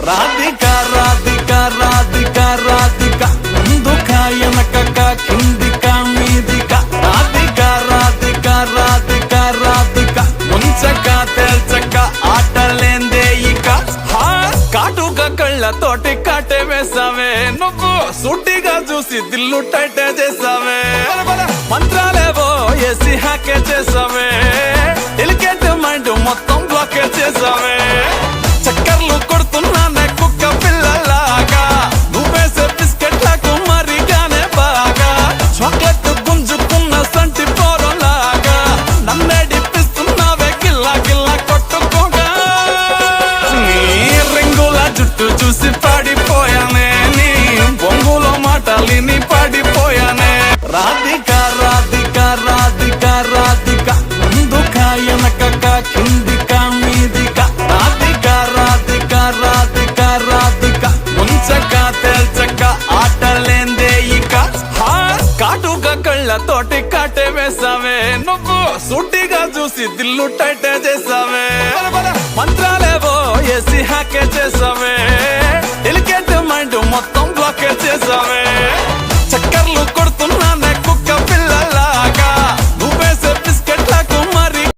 రాధిక రాధిక రాధిక రాధిక ముందుక వెనకక కిందిక మీదిక రాధిక రాధిక రాధిక రాధిక ముంచక తేల్చక ఆటలేందే ఇక కాటుక కళ్ళతోటి కాటే వేసావే నువ్వు సూటిగా చూసి దిల్లు టైటే చేసావే మంత్రాలేవో ఏసి హ్యాకే చేసావే ఎలికేట్ మైండ్ మొత్తం బ్లాకే చేసావే చక్కర్లు కొడుతున్నానే కుక్క పిల్లలాగా నువ్వేసే బిస్కెట్లకు మరిగానే బాగా చాక్లెట్ గుంజుకున్న సంటి పోరలాగా నన్నేడిపిస్తున్నావే గిల్లా గిల్లా కొట్టుకోగా నీ రింగుల జుట్టు చూసి పాడిపోయానే నీ బొంగులో మాటలిని పాడిపోయానే రాధిక రాధిక రాధిక రాధిక ముందుక వెనకక కిందిక మీదిక రాధిక రాధిక రాధిక రాధిక ముంచక తేల్చక ఆటలేందే ఇక కాటుక కళ్ళతోటి కాటే వేసావే నువ్వు సూటిగా చూసి దిల్లు టైటే చేసావే